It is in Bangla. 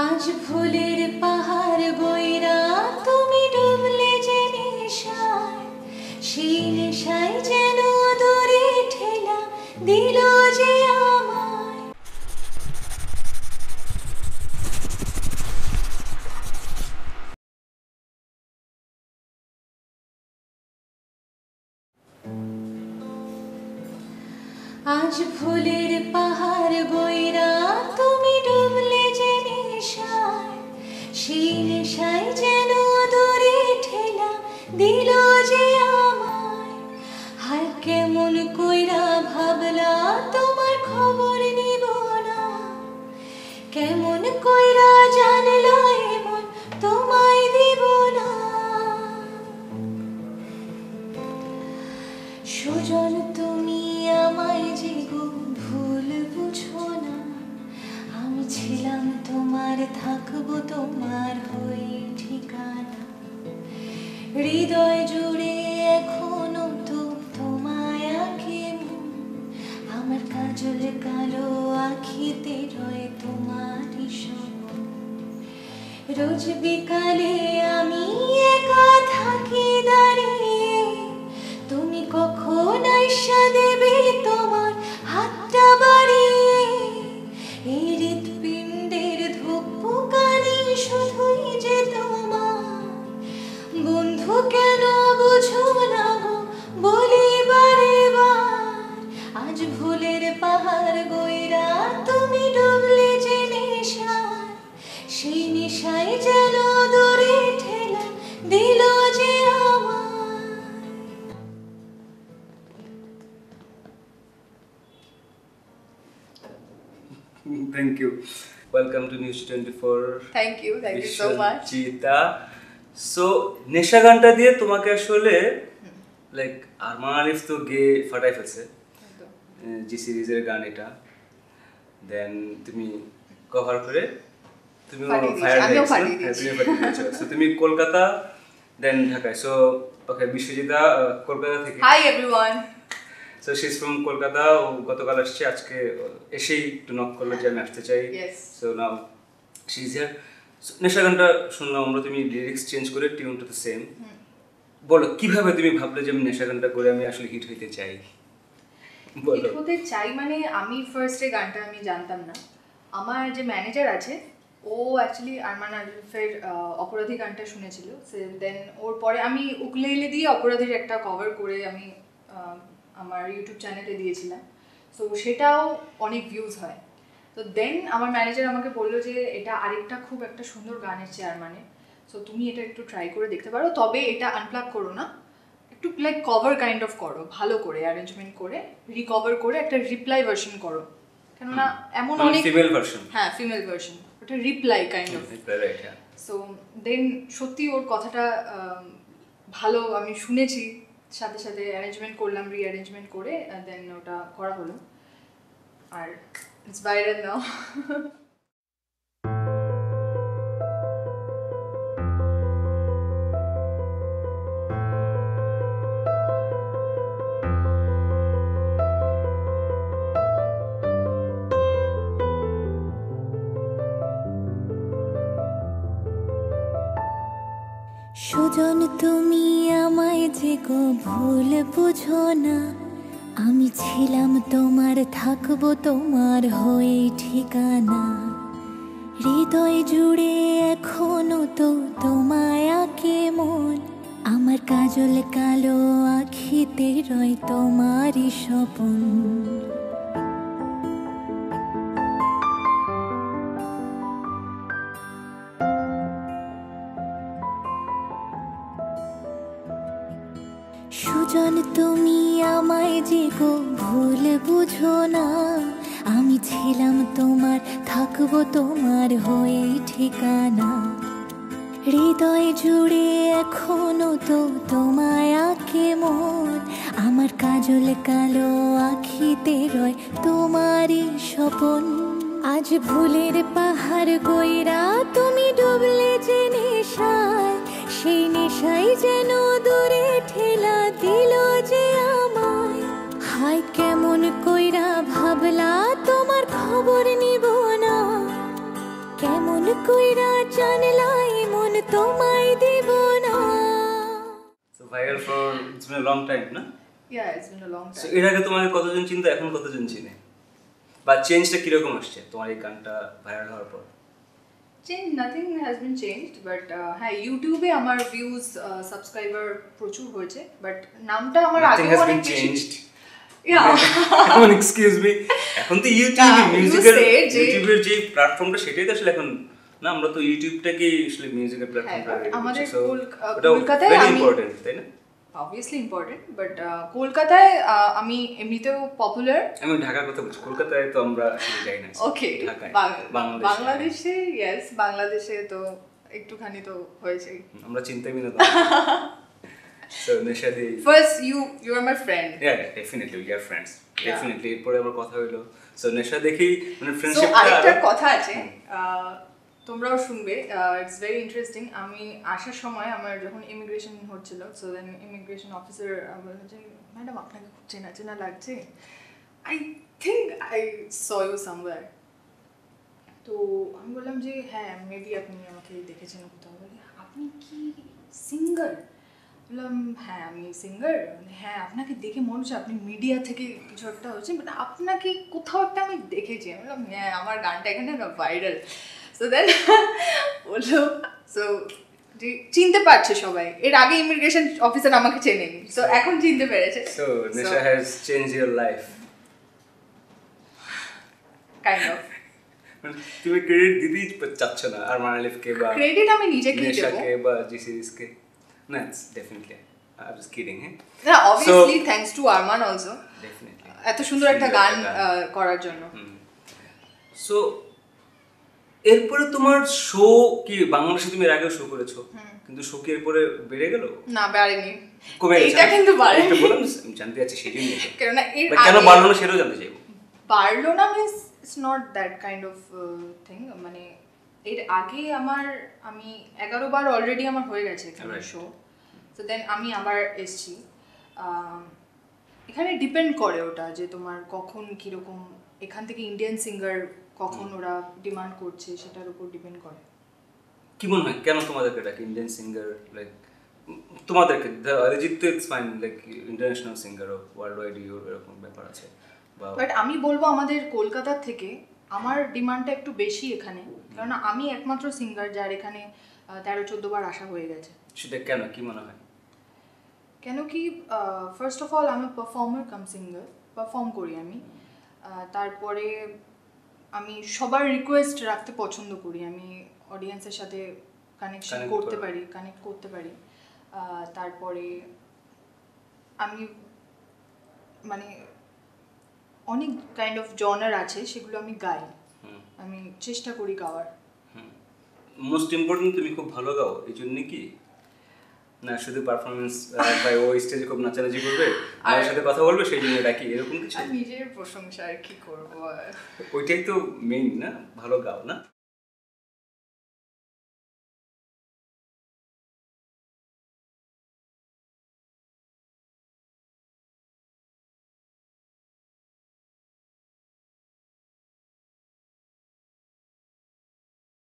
আজ ফুলের পাহাড় গইরা তুমি ডুবলে যে নেশায়, সেই নেশায় যেন দূরে ঠেলা দিল যে আমায়। আজ ফুলের পাহাড় গইরা তুমি ডুবলে যে নেশায়, সেই নেশায় যেন দূরে ঠেলা দিল যে আমায়। হায় কেমন কইরা ভাবলা তোমার খবর নিব না, কেমন কইরা জানলা এমন তোমায় দিব না। সুজন তুমি আমায় যে গো ভুল বুঝো না, আমি ছিলাম তোমার থাকবো তোমার হয়ে ঠিকানা। হৃদয় জুড়ে এখনো তো তোমায় আঁকে মন, আমার কাজল কালো আখিতে রয় তোমারই স্বপ্ন। রোজ বিকালে আমি একা থাকি দাঁড়িয়ে, তুমি কখন আইসা দেবে তোমার হাতটা বাড়িয়ে। এই হৃৎপিণ্ডের ধুকপুকানি শুধুই যে তোমার, বন্ধু কেন বুঝো না গো বলি বারে বার। আজ ভুলের পাহাড় গইরা তুমি ডুবলে যে নেশায়, সেই নেশায় যেন দূরে ঠেলা দিল যে আমায়। Thank you. Welcome to News 24. Thank you so much. Cheeta. So, নেশা গানটা দিয়ে তোমাকে আসলে লাইক আরমান আলিফ তো গে ফাটাই ফেলছে, জি সিরিজের গান এটা। দেন তুমি কভার করে তুমি তুমি কলকাতা দেন ঢাকায়। সো ওকে, বিশ্বজিতা কলকাতা থেকে। Hi everyone. So she's from Kolkata. ও গতকাল আসছে, আজকে এসেই একটু নক করলো যে আমি আসতে চাই। So now she's here. নেশা গানটা শুনলাম আমরা, তুমি লিরিক্স চেঞ্জ করে টিউন টু দ্য সেম। বলো কিভাবে তুমি ভাবলে যে আমি নেশা গানটা করে আমি আসলে হিট হইতে চাই? বলো। হিট হতে চাই মানে আমি ফার্স্টে গানটা আমি জানতাম না। আমার যে ম্যানেজার আছে ও অ্যাকচুয়ালি আরমান আলিফের অপরাধী গানটা শুনেছিল। দেন ওর পরে আমি উকুলেলে দিয়ে অপরাধীর একটা কভার করে আমি আমার ইউটিউব চ্যানেলে দিয়েছিলাম। সো সেটাও অনেক ভিউজ হয়। তো দেন আমার ম্যানেজার আমাকে বললো যে এটা আরেকটা খুব একটা সুন্দর গান এসেছে আরমানে, সো তুমি এটা একটু ট্রাই করে দেখতে পারো, তবে এটা আনপ্লাগ করো না, একটু লাইক কভার কাইন্ড অফ করো, ভালো করে অ্যারেঞ্জমেন্ট করে রিকভার করে একটা রিপ্লাই ভার্সন করো। কেননা এমন অনেক ফিমেল ভার্সন, হ্যাঁ ফিমেল ভার্সন, ওটা reply kind of. So then সত্যি ওর কথাটা ভালো আমি শুনেছি, সাথে সাথে অ্যারেঞ্জমেন্ট করলাম, রিঅ্যারেঞ্জমেন্ট করে দেন ওটা করা হলো, আর ইটস ভাইরাল নাও। সুজন তুমি আমায় যে গো ভুল বুঝো না, আমি ছিলাম তোমার থাকবো তোমার হয়ে ঠিকানা। হৃদয় জুড়ে এখনো তো তোমায় আঁকে মন, আমার কাজল কালো আখিতে রয় তোমারই স্বপন। সুজন তুমি আমায় যে গো ভুল বুঝো না, আমি ছিলাম তোমার থাকবো তোমার হয়ে ঠিকানা। হৃদয় জুড়ে এখনো তো তোমায় আঁকে মন, আমার কাজল কালো আখিতে রয় তোমারই স্বপন। আজ ভুলের পাহাড় গইরা তুমি ডুবলে যে নেশায়, সেই নেশায় যেন দূরে ঠেলা দিল যে আমায়। হায় কেমন কইরা ভাবলা তোমার খবর নিব না, কেমন এমন কইরা জানলাই মন তোমায় দিব না। So viral for it's been a long time, না? Yeah, it's been a long So time. এর আগে তোমাকে কতজন চিনতো, এখন কতজন চিনে? বা চেঞ্জটা কিরকম আসছে তোমার এই গানটা ভাইরাল হওয়ার পর? Change, nothing has been changed, but হ্যাঁ ইউটিউবে আমার ভিউজ সাবস্ক্রাইবার প্রচুর হয়েছে, বাট নামটা আমার Nothing আগে has অনেক been বেশি changed. Yeah. এখন এক্সকিউজ মি, এখন তো ইউটিউবে Yeah, you মিউজিকের said যে- ইউটিউবের যে প্ল্যাটফর্মটা সেটাই তো আসলে এখন, না আমরা তো ইউটিউবটাকে আসলে মিউজিকের প্ল্যাটফর্ম হ্যাঁ, করে আমাদের ওটা কলকাতায় ভেরি আমি- ইম্পর্টেন্ট, তাই না? অবভিয়াসলি ইম্পর্টেন্ট, বাট কলকাতায় আমি এমনিতেও পপুলার। আমি ঢাকার কথা বলছি, কলকাতায় তো আমরা আসলে যাই না। ওকে, ঢাকায় বাংলাদেশে ইয়েস, বাংলাদেশে তো একটুখানি তো হয়েছেই। আমরা চিন্তাই না তো। সো নেশাদি first you are my friend. Yeah, definitely we are friends. Yeah. Definitely এরপরে আমার কথা হইলো। সো নেশা দেখি মানে সো ফ্রেন্ডশিপটা আরেকটা কথা আছে, তোমরাও শুনবে, ইটস ভেরি ইন্টারেস্টিং। আমি আসার সময় আমার যখন ইমিগ্রেশন হচ্ছিল, সো দেন ইমিগ্রেশন অফিসার বলল যে ম্যাডাম আপনাকে খুব চেনা চেনা লাগছে, I think I saw you somewhere. তো আমি বললাম যে হ্যাঁ মেবি আপনি আমাকে দেখেছেন কোথাও। বলি আপনি কি সিঙ্গার? বললাম হ্যাঁ আমি সিঙ্গার। হ্যাঁ আপনাকে দেখে মনে হচ্ছে আপনি মিডিয়া থেকে কিছু একটা হচ্ছে, বাট আপনাকে কোথাও একটা আমি দেখেছি। আমি বললাম হ্যাঁ আমার গানটা এখানে না ভাইরাল। সো দেন বললো সো চিনতে পারছে সবাই, এর আগে ইমিগ্রেশন অফিসার আমাকে চেনেনি, সো এখন চিনতে পেরেছে। সো নেশা has change your life kind of. তুমি ক্রেডিট দিতেই চাচ্ছ না আরমান আলিফকে বা ক্রেডিট আমি নিজেকেই দেবো, নেশাকে বা জি সিরিজকে। না ডেফিনেটলি আই ওয়াজ কিডিং। হ্যাঁ না obviously thanks to Arman also definitely এত সুন্দর একটা গান করার জন্য। সো এরপরে তোমার শো কি বাংলাদেশে তুমি এর আগেও শো করেছো, কিন্তু শো কি এরপরে বেড়ে গেল? না বাড়েনি, কমে গেছে? এটা কিন্তু বাড়েনি। একটু বলুন, আমি জানতে চাচ্ছি সেই জন্য। কেননা এর কেন আগে বাড়লো না সেটাও জানতে চাইবো। বাড়লো না means it's not that kind of thing. মানে এর আগে আমি 11 বার অলরেডি আমার হয়ে গেছে এখানে শো। সো দেন আমি আবার এসছি। এখানে ডিপেন্ড করে ওটা যে তোমার কখন কীরকম, এখান থেকে ইন্ডিয়ান সিঙ্গার কখন ওরা ডিমান্ড করছে সেটার উপর ডিপেন্ড করে। কি মনে হয় কেন তোমাদেরকে ডাকে ইন্ডিয়ান সিঙ্গার? লাইক তোমাদেরকে অরিজিৎ তো it's fine, like international singer ও ওয়ার্ল্ড ওয়াইড এরকম ব্যাপার আছে। বাট আমি বলবো আমাদের কলকাতার থেকে আমার ডিমান্ডটা একটু বেশি এখানে, কারণ আমি একমাত্র সিঙ্গার যার এখানে 13-14 বার আসা হয়ে গেছে। সেটা কেন, কি মনে হয়? কেন কি ফার্স্ট অফ অল আমি পারফর্মার কাম সিঙ্গার, পারফর্ম করি আমি। তারপরে আমি সবার রিকোয়েস্ট রাখতে পছন্দ করি, আমি অডিয়েন্সের সাথে কানেক্ট করতে পারি। তারপরে আমি মানে অনেক কাইন্ড অফ জনার আছে সেগুলো আমি গাই, আমি চেষ্টা করি গাওয়ার। মোস্ট ইম্পর্টেন্ট তুমি খুব ভালো গাও, এই জন্য কি না শুধু পারফরমেন্স বা ও স্টেজে খুব নাচানাচি করবে, আমার সাথে কথা বলবে সেই জন্য ডাকি, এরকম কিছু? নিজের প্রশংসা আর কি করবো, ওইটাই তো মেইন না, ভালো গাও না?